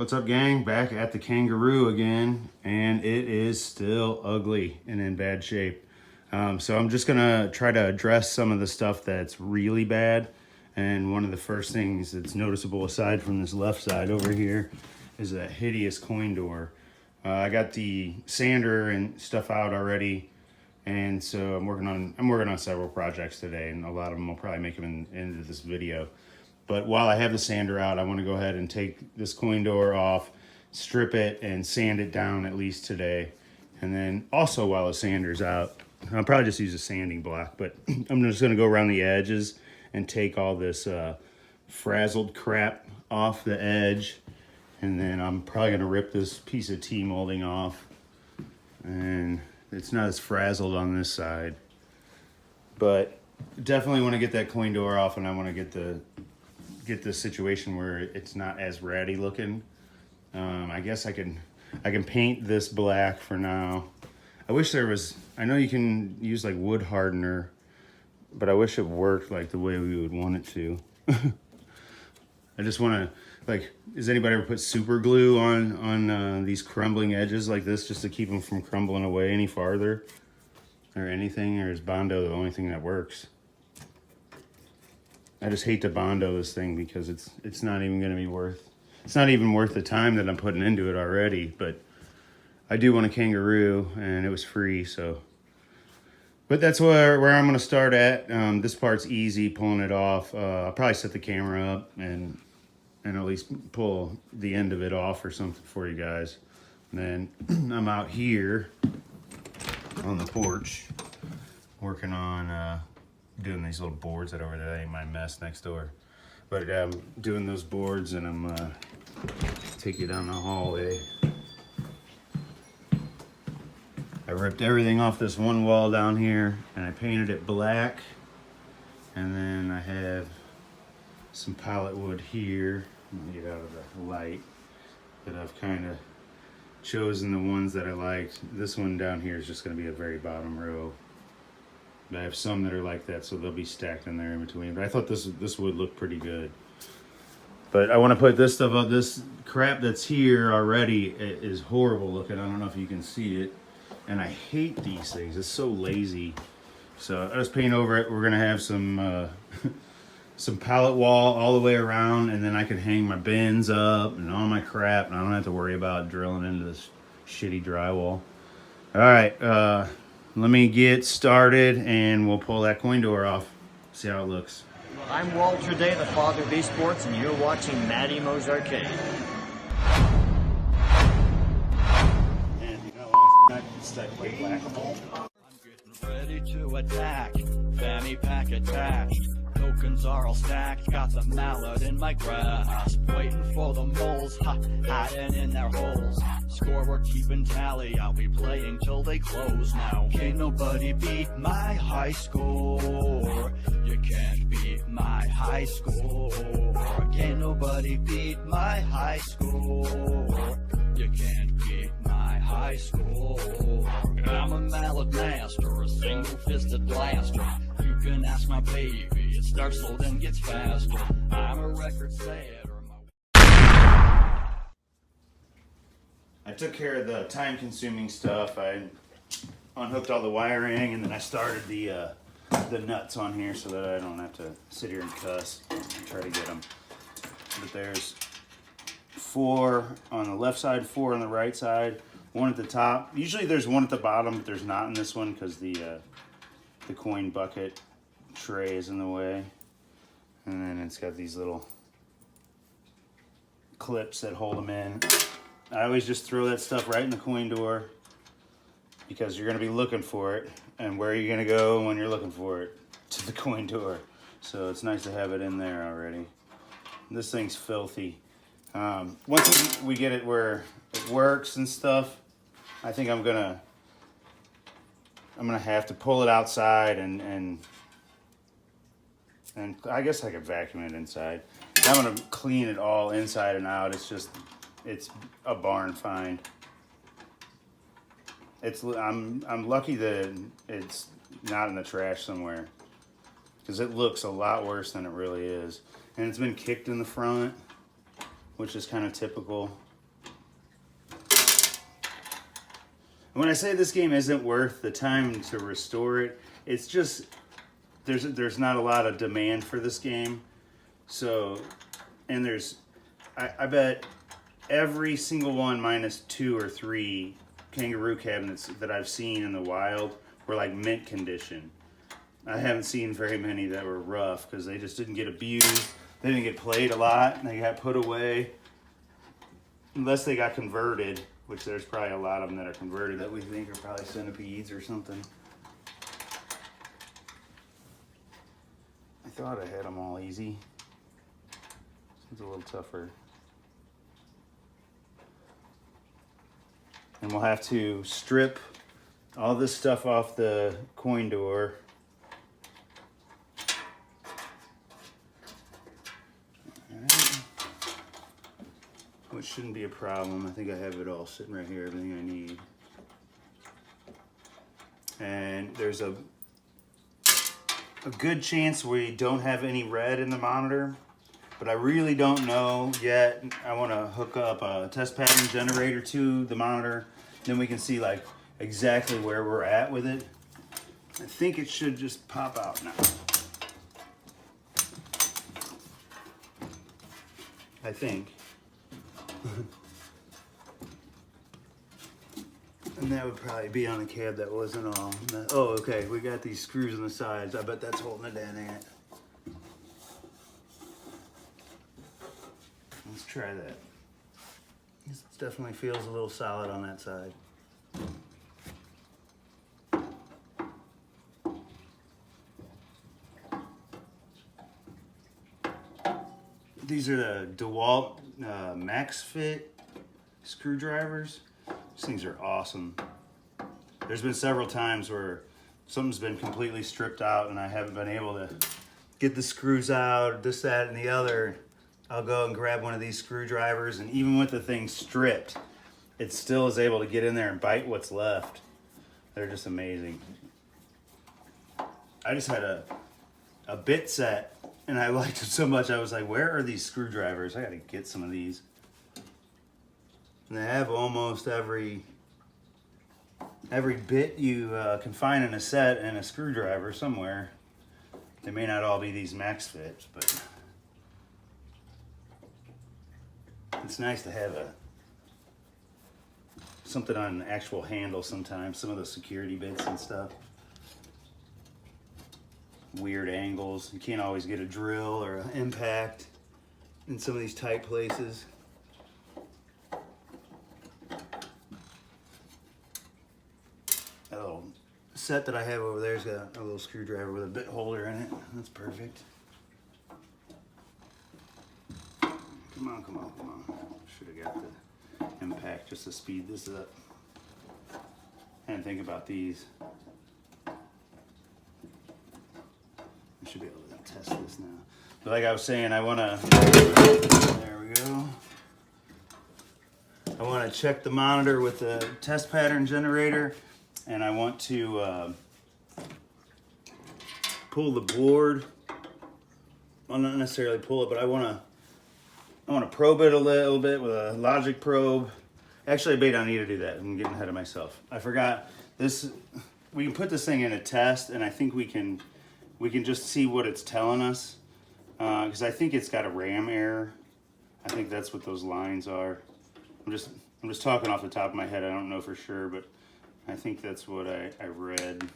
What's up, gang? Back at the Kangaroo again, and it is still ugly and in bad shape. So I'm just gonna try to address some of the stuff that's really bad. And one of the first things that's noticeable, aside from this left side over here, is that hideous coin door. I got the sander and stuff out already, and so I'm working on several projects today, and a lot of them will probably make them into this video. But while I have the sander out, I want to go ahead and take this coin door off, strip it, and sand it down at least today. And then also while the sander's out, I'll probably just use a sanding block, but I'm just going to go around the edges and take all this frazzled crap off the edge. And then I'm probably going to rip this piece of T-molding off. And it's not as frazzled on this side. But definitely want to get that coin door off, and I want to get the situation where it's not as ratty looking. I guess I can paint this black for now. I wish there was, I know you can use like wood hardener, but I wish it worked like the way we would want it to. I just want to, like, does anybody ever put super glue on these crumbling edges like this just to keep them from crumbling away any farther or anything? Or is Bondo the only thing that works? I just hate to Bondo this thing because it's not even going to be worth, it's not even worth the time that I'm putting into it already. But I do want a Kangaroo, and it was free, so. But that's where I'm going to start at. This part's easy, pulling it off. I'll probably set the camera up and at least pull the end of it off or something for you guys. And then I'm out here on the porch working on doing these little boards that over there. That ain't my mess next door. But I'm doing those boards, and I'm take you down the hallway. I ripped everything off this one wall down here, and I painted it black. And then I have some pallet wood here. Let me get out of the light. But I've kind of chosen the ones that I liked. This one down here is just going to be a very bottom row. But I have some that are like that, so they'll be stacked in there in between. But I thought this would look pretty good. But I want to put this stuff up. This crap that's here already is horrible looking. I don't know if you can see it. And I hate these things. It's so lazy. So I just paint over it. We're gonna have some some pallet wall all the way around, and then I can hang my bins up and all my crap, and I don't have to worry about drilling into this shitty drywall. All right, let me get started, and we'll pull that coin door off. See how it looks. I'm Walter Day, the father of esports, and you're watching Matty Mo's Arcade. I'm getting ready to attack. Fanny pack attached. Tokens are all stacked. Got the mallet in my grasp. Waiting for the moles, hiding in their holes. Scoreboard keeping tally. I'll be playing till they close now. Can't nobody beat my high score. You can't beat my high score. Can't nobody beat my high score. You can't beat my high score. I'm a mallet master, a single-fisted blaster. You can ask my baby, it starts slow then gets faster. I'm a record setter. I took care of the time-consuming stuff. I unhooked all the wiring, and then I started the nuts on here so that I don't have to sit here and cuss and try to get them. But there's 4 on the left side, 4 on the right side, 1 at the top. Usually there's 1 at the bottom, but there's not in this one because the coin bucket tray is in the way. And then it's got these little clips that hold them in. I always just throw that stuff right in the coin door because you're going to be looking for it. And where are you going to go when you're looking for it? To the coin door. So it's nice to have it in there already. This thing's filthy. Once we get it where it works and stuff, I think I'm gonna have to pull it outside and I guess I could vacuum it inside. I'm gonna clean it all inside and out. It's a barn find. I'm lucky that it's not in the trash somewhere because it looks a lot worse than it really is. And it's been kicked in the front, which is kind of typical. And when I say this game isn't worth the time to restore it, it's just there's not a lot of demand for this game. So, and I bet every single one minus 2 or 3 Kangaroo cabinets that I've seen in the wild were like mint condition. I haven't seen very many that were rough because they just didn't get abused. They didn't get played a lot, and they got put away. Unless they got converted, which there's probably a lot of them that are converted that we think are probably centipedes or something. I thought I had them all easy. It's a little tougher. And we'll have to strip all this stuff off the coin door. Alright. Which shouldn't be a problem. I think I have it all sitting right here, everything I need. And there's a good chance we don't have any red in the monitor, but I really don't know yet. I want to hook up a test pattern generator to the monitor, then we can see like exactly where we're at with it. I think it should just pop out now. I think. And that would probably be on a cab that wasn't all. Oh, okay, we got these screws on the sides. I bet that's holding it down, ain't it? Let's try that. This definitely feels a little solid on that side. These are the DeWalt Max Fit screwdrivers. These things are awesome. There's been several times where something's been completely stripped out and I haven't been able to get the screws out, this, that, and the other. I'll go and grab one of these screwdrivers, and even with the thing stripped, it still is able to get in there and bite what's left. They're just amazing. I just had a bit set and I liked it so much I was like, where are these screwdrivers? I gotta get some of these. And they have almost every bit you can find in a set and a screwdriver somewhere. They may not all be these max fits, but it's nice to have something on an actual handle sometimes, some of the security bits and stuff. Weird angles. You can't always get a drill or an impact in some of these tight places. That little set that I have over there's got a little screwdriver with a bit holder in it. That's perfect. Come on, come on, come on. Should have got the impact just to speed this up. And think about these. I should be able to test this now. But like I was saying, I want to, there we go. I want to check the monitor with the test pattern generator, and I want to pull the board. Well, not necessarily pull it, but I want to probe it a little bit with a logic probe. Actually, I may not need to do that. I'm getting ahead of myself. I forgot this. We can put this thing in a test, and I think we can just see what it's telling us. Because I think it's got a RAM error. I think that's what those lines are. I'm just talking off the top of my head. I don't know for sure, but I think that's what I read.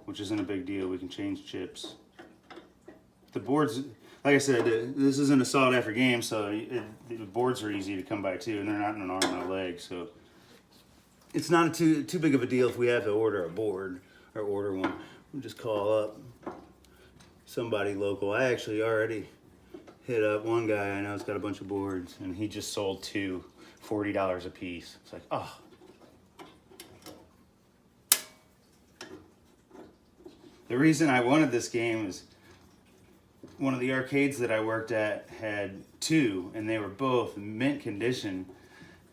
Which isn't a big deal. We can change chips. The boards, like I said, this isn't a sought after game, so the boards are easy to come by too, and they're not in an arm and a leg, so it's not too big of a deal if we have to order a board or order one. We'll just call up somebody local. I actually already hit up one guy I know has got a bunch of boards, and he just sold two, $40 a piece. It's like, oh. The reason I wanted this game is one of the arcades that I worked at had two, and they were both mint condition,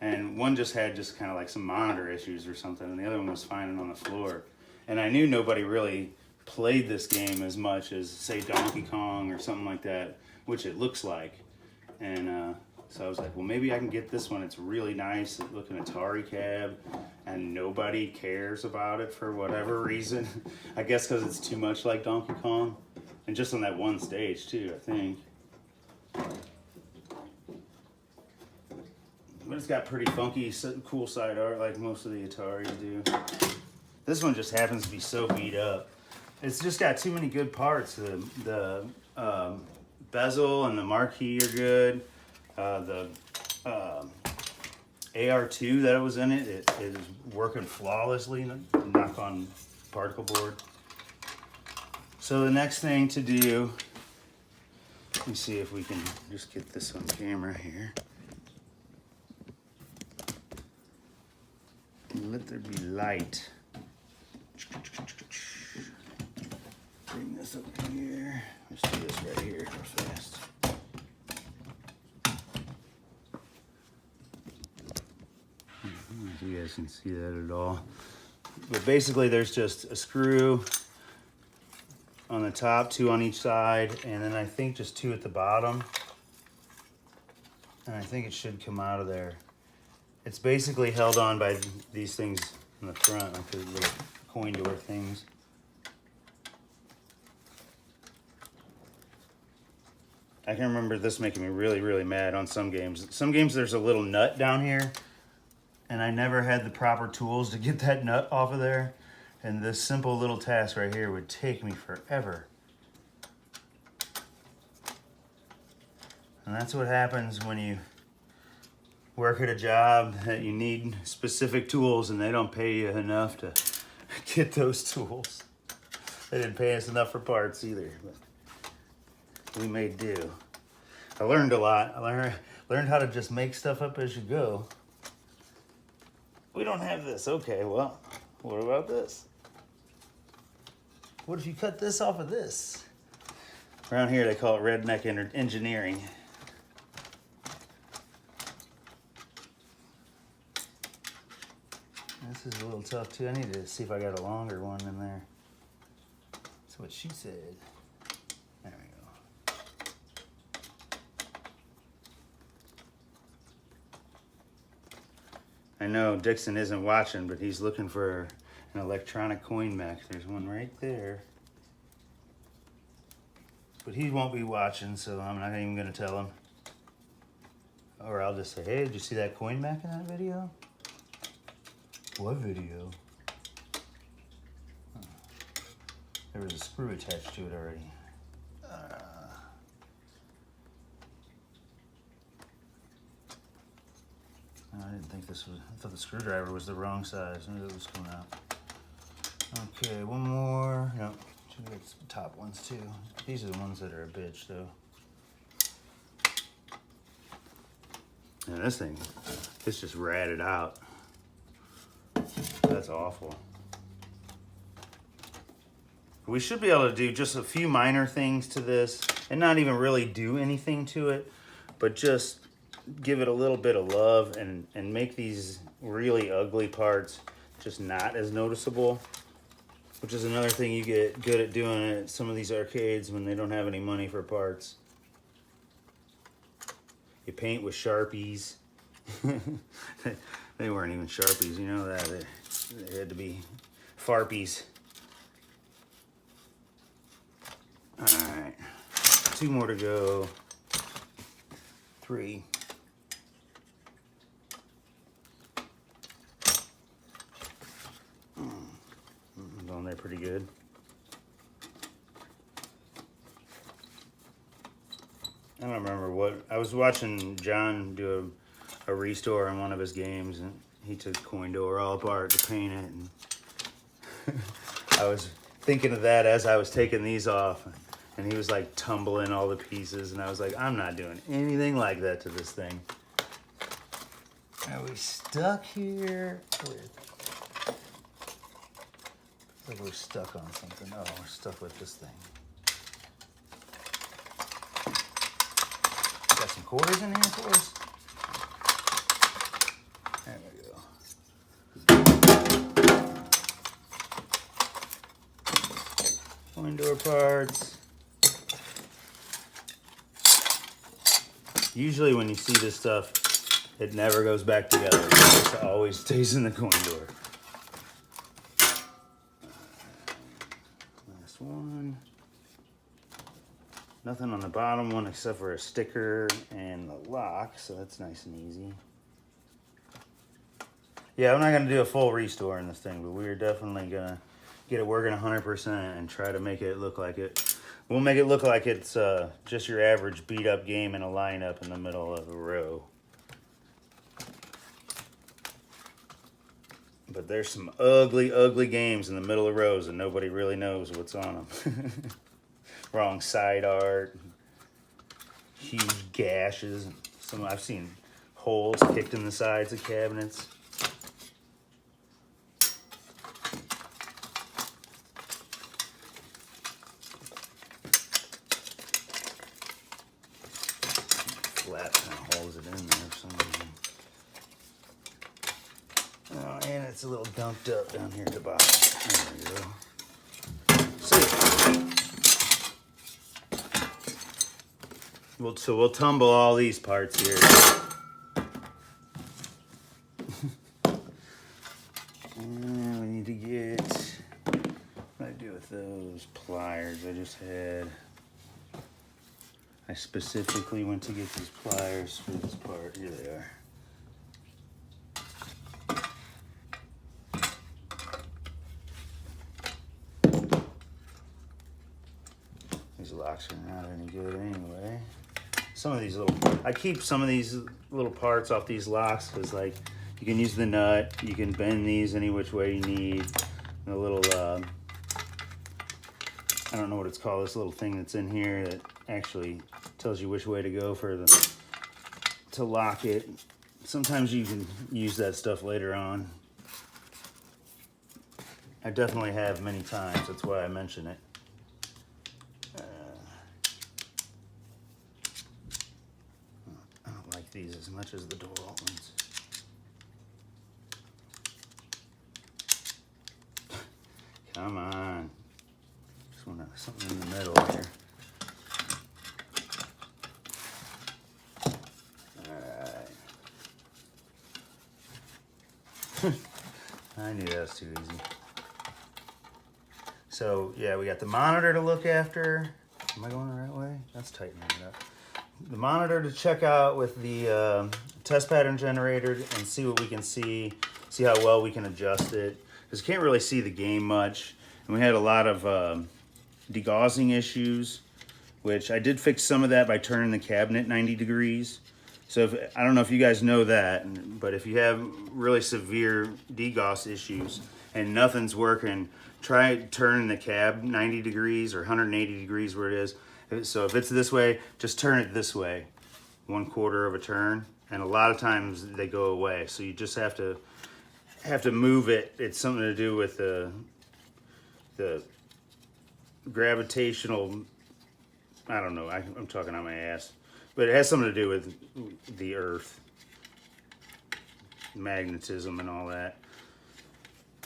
and one just had kind of like some monitor issues or something, and the other one was fine and on the floor. And I knew nobody really played this game as much as, say, Donkey Kong or something like that, which it looks like. And So I was like, well, maybe I can get this one. It's really nice looking Atari cab, and nobody cares about it for whatever reason. I guess because it's too much like Donkey Kong, and just on that one stage too, I think. But it's got pretty funky, cool side art like most of the Ataris do. This one just happens to be so beat up. It's just got too many good parts. The bezel and the marquee are good. The AR2 that was in it, it is working flawlessly. Knock on particle board. So the next thing to do, let me see if we can just get this on camera here. Let there be light. Bring this up here. Let's do this right here real fast. I don't know if you guys can see that at all. But basically there's just a screw on the top, 2 on each side, and then I think just 2 at the bottom. And I think it should come out of there. It's basically held on by these things in the front, like the little coin door things. I can remember this making me really, really mad on some games. Some games there's a little nut down here, and I never had the proper tools to get that nut off of there. And this simple little task right here would take me forever. And that's what happens when you work at a job that you need specific tools and they don't pay you enough to get those tools. They didn't pay us enough for parts either, but we made do. I learned a lot. I learned how to just make stuff up as you go. We don't have this. Okay, well, what about this? What if you cut this off of this? Around here they call it redneck engineering. This is a little tough too. I need to see if I got a longer one in there. That's what she said. There we go. I know Dixon isn't watching, but he's looking for an electronic coin mech. There's one right there. But he won't be watching, so I'm not even gonna tell him. Or I'll just say, hey, did you see that coin mech in that video? What video? Huh. There was a screw attached to it already. I didn't think this was, I thought the screwdriver was the wrong size. I knew it was coming out. Okay, one more. No, should get some top ones too. These are the ones that are a bitch though. And this thing, it's just ratted out. That's awful. We should be able to do just a few minor things to this and not even really do anything to it, but just give it a little bit of love and make these really ugly parts just not as noticeable, which is another thing you get good at doing at some of these arcades when they don't have any money for parts. You paint with Sharpies. They weren't even Sharpies, you know that. They had to be Farpies. All right, 2 more to go. 3. On there pretty good. I don't remember what, I was watching John do a restore on one of his games, and he took coin door all apart to paint it, and I was thinking of that as I was taking these off, and he was like tumbling all the pieces, and I was like, I'm not doing anything like that to this thing. Are we stuck here with, like we're stuck on something? Oh, we're stuck with this thing. Got some quarters in here for us? There we go. Coin door parts. Usually when you see this stuff, it never goes back together. It always stays in the coin door. Last one. Nothing on the bottom one except for a sticker and the lock, so that's nice and easy. Yeah, I'm not going to do a full restore in this thing, but we're definitely going to get it working 100% and try to make it look like it. We'll make it look like it's just your average beat-up game in a lineup in the middle of a row. But there's some ugly, ugly games in the middle of rows and nobody really knows what's on them. Wrong side art, huge gashes. I've seen holes kicked in the sides of cabinets. Flat kind of holds it in there for some reason. Oh, and it's a little dumped up down here at the bottom. There we go. So we'll tumble all these parts here. And we need to get, what do I do with those pliers I just had? I specifically went to get these pliers for this part. Here they are. These locks are not any good anyway. Some of these I keep some of these little parts off these locks because, like, you can use the nut, you can bend these any which way you need. The little, I don't know what it's called, this little thing that's in here that actually tells you which way to go to lock it. Sometimes you can use that stuff later on. I definitely have many times, that's why I mention it. These as much as the DeWalt ones. Come on. Just want something in the middle here. Alright. I knew that was too easy. So, yeah, we got the monitor to look after. Am I going the right way? That's tightening it up. The monitor to check out with the test pattern generator and see what we can see how well we can adjust it. Because you can't really see the game much. And we had a lot of degaussing issues, which I did fix some of that by turning the cabinet 90 degrees. So I don't know if you guys know that, but if you have really severe degauss issues and nothing's working, try turning the cab 90 degrees or 180 degrees where it is. So if it's this way, just turn it this way, 1/4 of a turn, and a lot of times they go away. So you just have to move it. It's something to do with the gravitational. I don't know. I'm talking on my ass, but it has something to do with the Earth, magnetism, and all that.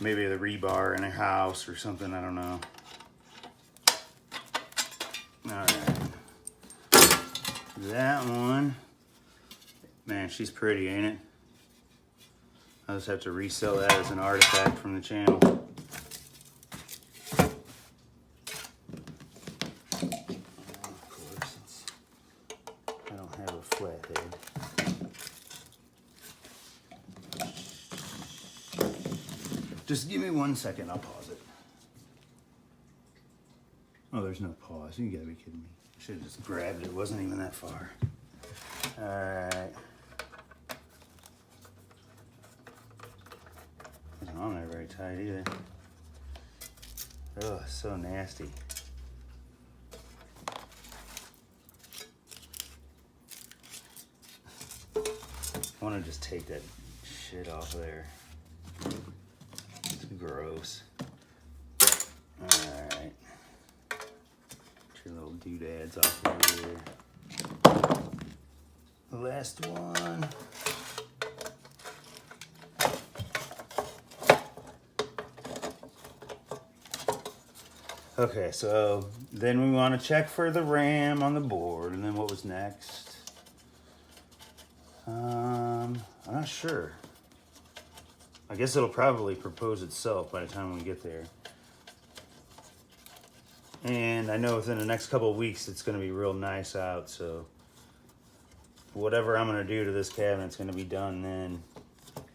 Maybe the rebar in a house or something. I don't know. Alright, that one, man, she's pretty, ain't it? I'll just have to resell that as an artifact from the channel. Of course, I don't have a flat head. Just give me 1 second, I'll pause it. Oh, there's no pause. You gotta be kidding me. I should have just grabbed it. It wasn't even that far. Alright. It's not very tight either. Oh, so nasty. I want to just take that shit off there. It's gross. Alright. Your little doodads off over here. The last one. Okay, so then we want to check for the RAM on the board, and then what was next? I'm not sure. I guess it'll probably propose itself by the time we get there. And I know within the next couple of weeks it's going to be real nice out, so whatever I'm going to do to this cabinet's going to be done then.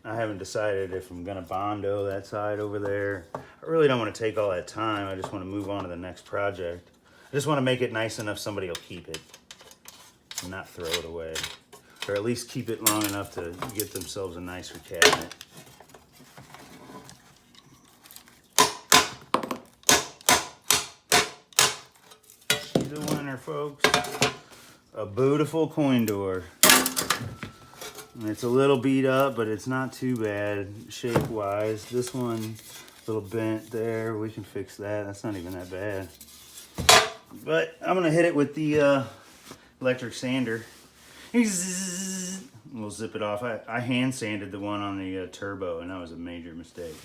I haven't decided if I'm going to Bondo that side over there. I really don't want to take all that time. I just want to move on to the next project. I just want to make it nice enough somebody will keep it and not throw it away. Or at least keep it long enough to get themselves a nicer cabinet. The winner, folks, a beautiful coin door. And it's a little beat up, but it's not too bad shape wise. This one a little bent there, we can fix that. That's not even that bad, but I'm gonna hit it with the electric sander. We'll zip it off. I hand sanded the one on the turbo, and that was a major mistake.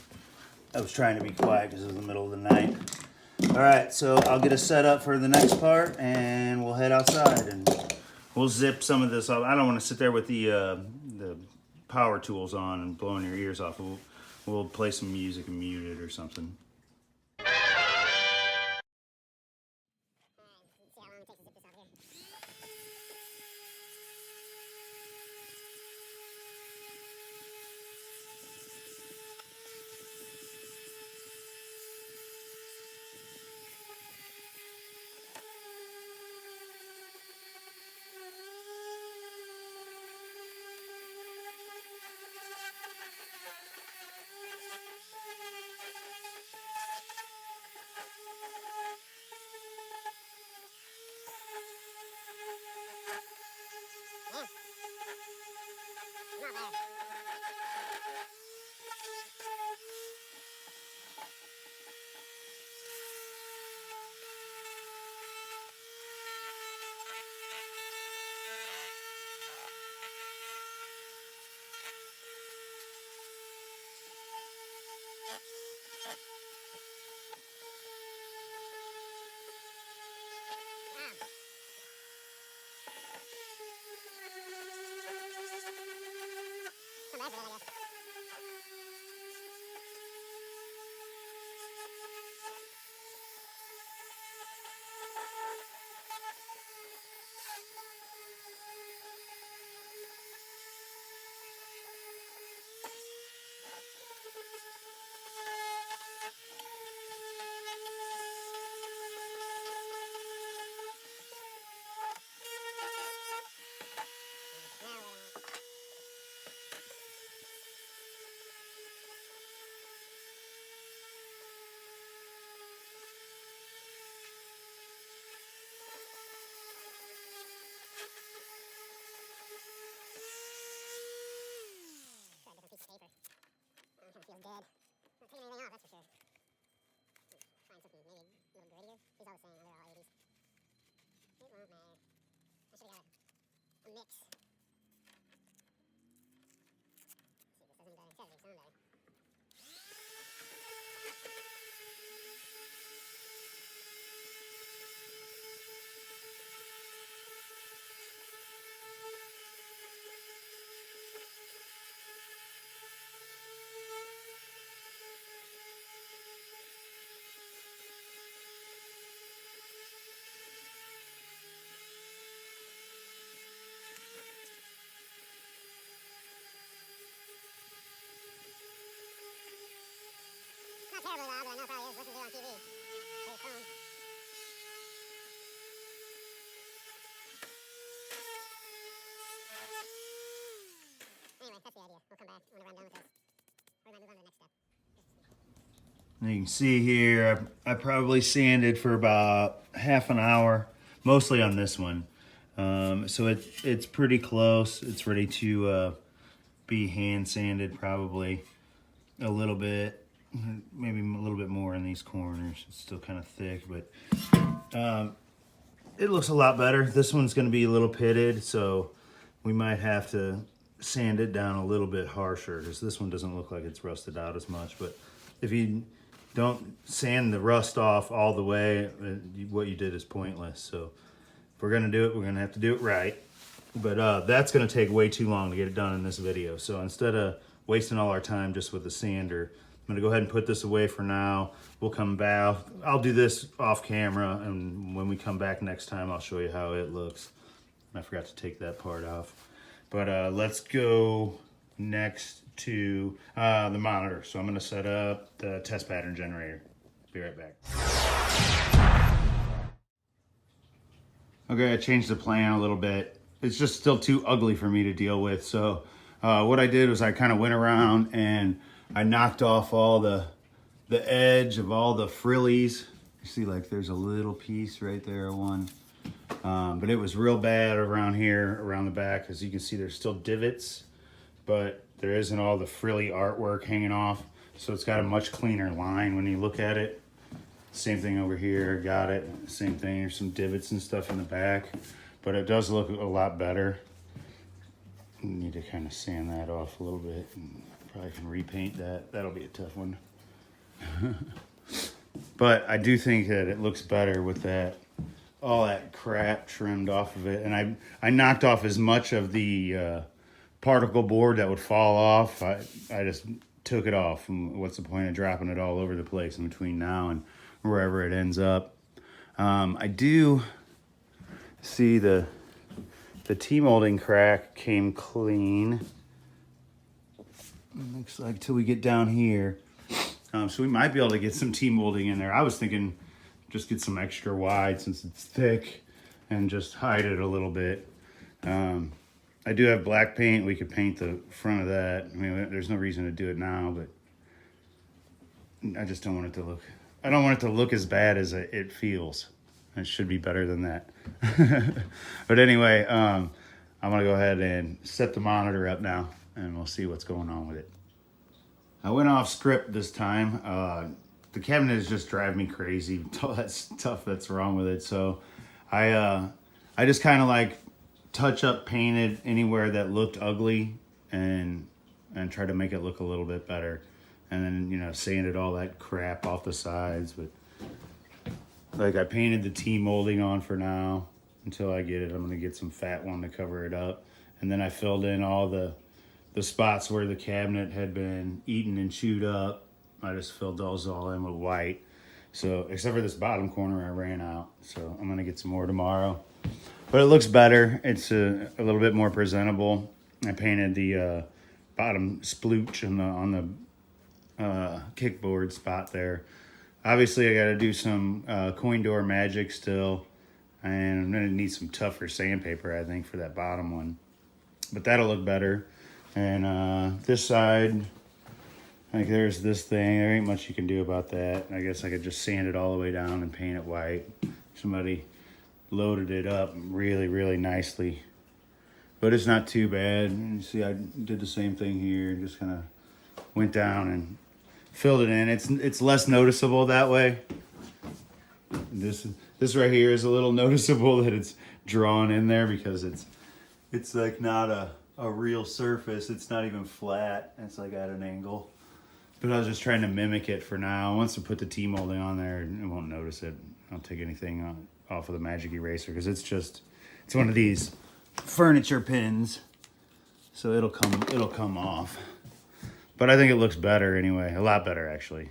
I was trying to be quiet because it was the middle of the night. All right, so I'll get us set up for the next part, and we'll head outside, and we'll zip some of this off. I don't want to sit there with the power tools on and blowing your ears off. We'll play some music and mute it or something. Feels dead. Not taking anything off, that's for sure. Find something maybe a little grittier. These all the same, they're all 80s. It won't matter. I should have got a mix. Let's see if this does any better. It does sound better. Not terribly loud, but I know it probably is. Listen to it on TV. Or your phone. Anyway, that's the idea. We'll come back whenever I'm done with this. Or we might move on to the next step. And you can see here, I probably sanded for about half an hour, mostly on this one. So it's pretty close. It's ready to be hand sanded, probably a little bit. Maybe a little bit more in these corners. It's still kind of thick, but it looks a lot better. This one's going to be a little pitted, so we might have to sand it down a little bit harsher because this one doesn't look like it's rusted out as much. But if you don't sand the rust off all the way, what you did is pointless. So if we're going to do it, we're going to have to do it right. But that's gonna take way too long to get it done in this video. So instead of wasting all our time just with the sander, I'm gonna go ahead and put this away for now. We'll come back. I'll do this off camera, and when we come back next time, I'll show you how it looks. I forgot to take that part off. But let's go next to the monitor. So I'm gonna set up the test pattern generator. Be right back. Okay, I changed the plan a little bit. It's just still too ugly for me to deal with. So what I did was I kind of went around and I knocked off all the edge of all the frillies. You see, like there's a little piece right there, one. But it was real bad around here, around the back. As you can see, there's still divots, but there isn't all the frilly artwork hanging off. So it's got a much cleaner line when you look at it. Same thing over here, got it. Same thing, there's some divots and stuff in the back, but it does look a lot better. Need to kind of sand that off a little bit. And probably can repaint that. That'll be a tough one. But I do think that it looks better with that, all that crap trimmed off of it. And I knocked off as much of the particle board that would fall off. I just took it off. And what's the point of dropping it all over the place in between now and wherever it ends up? I do see the T-molding crack came clean. Looks like till we get down here. So we might be able to get some T-molding in there. I was thinking just get some extra wide since it's thick and just hide it a little bit. I do have black paint. We could paint the front of that. I mean, there's no reason to do it now, but I just don't want it to look, I don't want it to look as bad as it feels. It should be better than that. But anyway, I'm gonna go ahead and set the monitor up now and we'll see what's going on with it. I went off script this time. The cabinet is just driving me crazy with all that stuff that's wrong with it. So I just kind of like touch up painted anywhere that looked ugly and try to make it look a little bit better. And then, you know, sanded all that crap off the sides. But like I painted the T-molding on for now until I get it. I'm gonna get some fat one to cover it up. And then I filled in all the spots where the cabinet had been eaten and chewed up. I just filled those all in with white. So except for this bottom corner, I ran out. So I'm gonna get some more tomorrow. But it looks better. It's a little bit more presentable. I painted the bottom splooch on the kickboard spot there. Obviously, I got to do some coin door magic still, and I'm gonna need some tougher sandpaper, I think, for that bottom one. But that'll look better. And this side, like there's this thing. There ain't much you can do about that. I guess I could just sand it all the way down and paint it white. Somebody loaded it up really, really nicely, but it's not too bad. You see, I did the same thing here. Just kind of went down and filled it in. It's less noticeable that way. This right here is a little noticeable that it's drawn in there because it's like not a real surface. It's not even flat. It's like at an angle. But I was just trying to mimic it for now. Once I put the T-molding on there, it won't notice it. I don't take anything off of the magic eraser because it's one of these furniture pins, so it'll come off. But I think it looks better anyway, a lot better actually.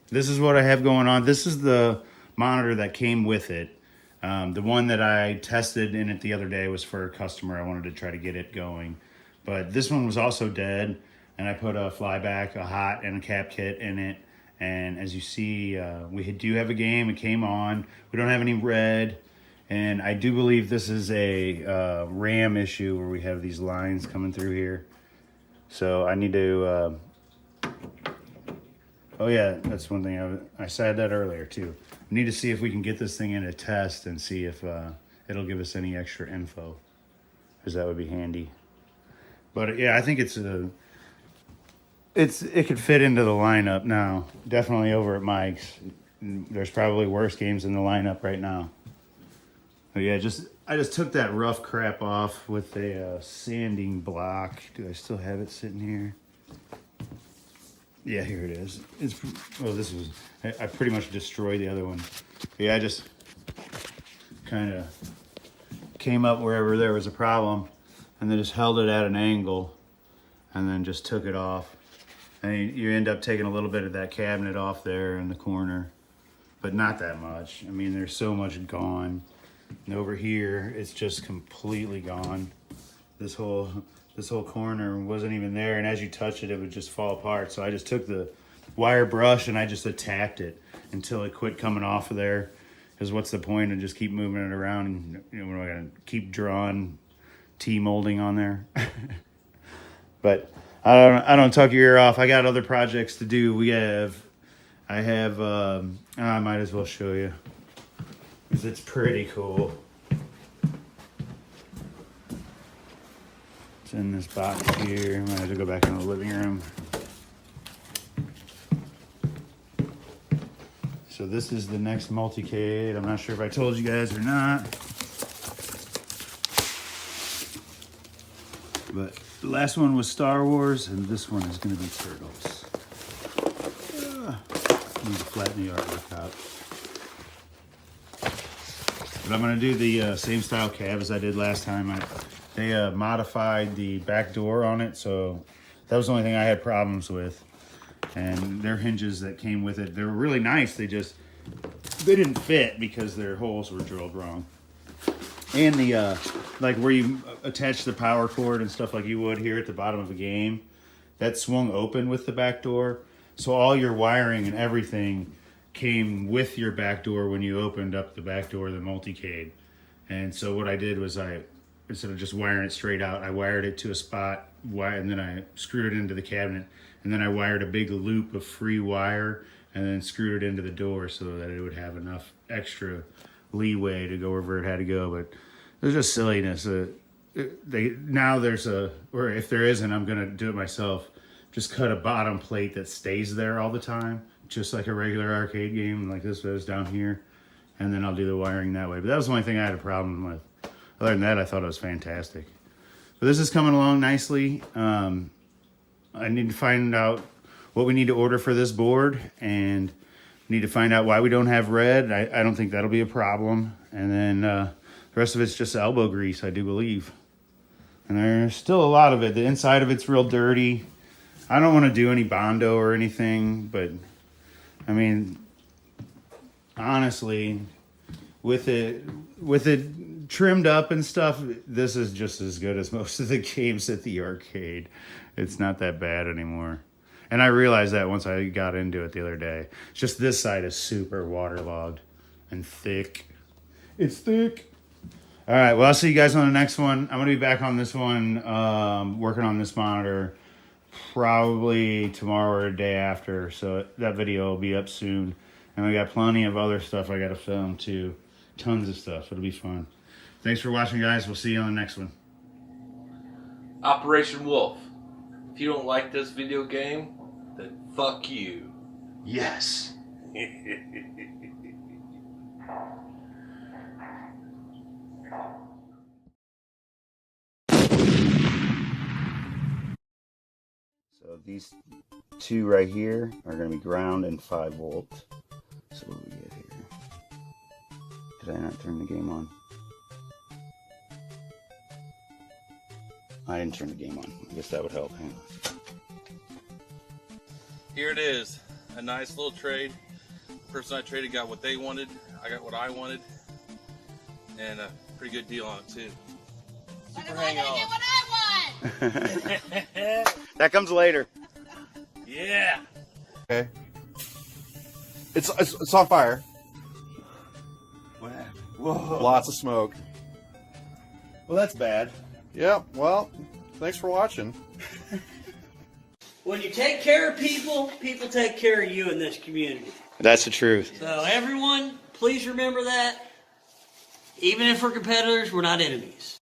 This is what I have going on. This is the monitor that came with it. The one that I tested in it the other day was for a customer. I wanted to try to get it going, but this one was also dead, and I put a flyback, a hot, and a cap kit in it. And as you see, we do have a game. It came on. We don't have any red. And I do believe this is a RAM issue where we have these lines coming through here. So I need to, oh yeah, that's one thing I said that earlier too. I need to see if we can get this thing in a test and see if it'll give us any extra info, because that would be handy. But yeah, I think it could fit into the lineup now. Definitely over at Mike's. There's probably worse games in the lineup right now. But yeah, I just took that rough crap off with a sanding block. Do I still have it sitting here? Yeah, here it is. I pretty much destroyed the other one. But yeah, I just kind of came up wherever there was a problem and then just held it at an angle and then just took it off. And you end up taking a little bit of that cabinet off there in the corner, but not that much. I mean, there's so much gone. And over here, it's just completely gone. This whole corner wasn't even there, and as you touch it, it would just fall apart. So I just took the wire brush and I just attacked it until it quit coming off of there. Because what's the point of just keep moving it around and, you know, we're gonna keep drawing T-molding on there. But I don't tuck your ear off. I got other projects to do. I might as well show you because it's pretty cool. It's in this box here. I might have to go back in the living room. So this is the next multicade. I'm not sure if I told you guys or not. But the last one was Star Wars, and this one is going to be Turtles. Need to flatten the artwork out. But I'm going to do the same style cab as I did last time. They modified the back door on it, so that was the only thing I had problems with. And their hinges that came with it, they were really nice. They didn't fit because their holes were drilled wrong. And the like where you attach the power cord and stuff like you would here at the bottom of a game, that swung open with the back door. So all your wiring and everything came with your back door when you opened up the back door of the multicade. And so what I did was instead of just wiring it straight out, I wired it to a spot, and then I screwed it into the cabinet. And then I wired a big loop of free wire and then screwed it into the door so that it would have enough extra leeway to go wherever it had to go. But there's just silliness. Or if there isn't, I'm gonna do it myself. Just cut a bottom plate that stays there all the time, just like a regular arcade game, like this was down here. And then I'll do the wiring that way. But that was the only thing I had a problem with. Other than that, I thought it was fantastic. But this is coming along nicely. I need to find out what we need to order for this board, and need to find out why we don't have red. I don't think that'll be a problem. And then the rest of it's just elbow grease, I do believe. And there's still a lot of it. The inside of it's real dirty. I don't want to do any Bondo or anything, but I mean, honestly, with it trimmed up and stuff, this is just as good as most of the games at the arcade. It's not that bad anymore. And I realized that once I got into it the other day. It's just this side is super waterlogged and thick. It's thick. All right, well, I'll see you guys on the next one. I'm going to be back on this one, working on this monitor probably tomorrow or the day after. So that video will be up soon. And we got plenty of other stuff I got to film too. Tons of stuff. It'll be fun. Thanks for watching, guys. We'll see you on the next one. Operation Wolf. If you don't like this video game, then fuck you. Yes. So these two right here are going to be ground and 5 volt. So what do we get here? Did I not turn the game on? I didn't turn the game on. I guess that would help. Hang on. Here it is. A nice little trade. The person I traded got what they wanted. I got what I wanted. And a pretty good deal on it too. Super hang on. Get what I want. That comes later. Yeah. Okay. It's on fire. What happened? Whoa. Lots of smoke. Well, that's bad. Yeah, well, thanks for watching. When you take care of people, people take care of you in this community. That's the truth. So everyone, please remember that. Even if we're competitors, we're not enemies.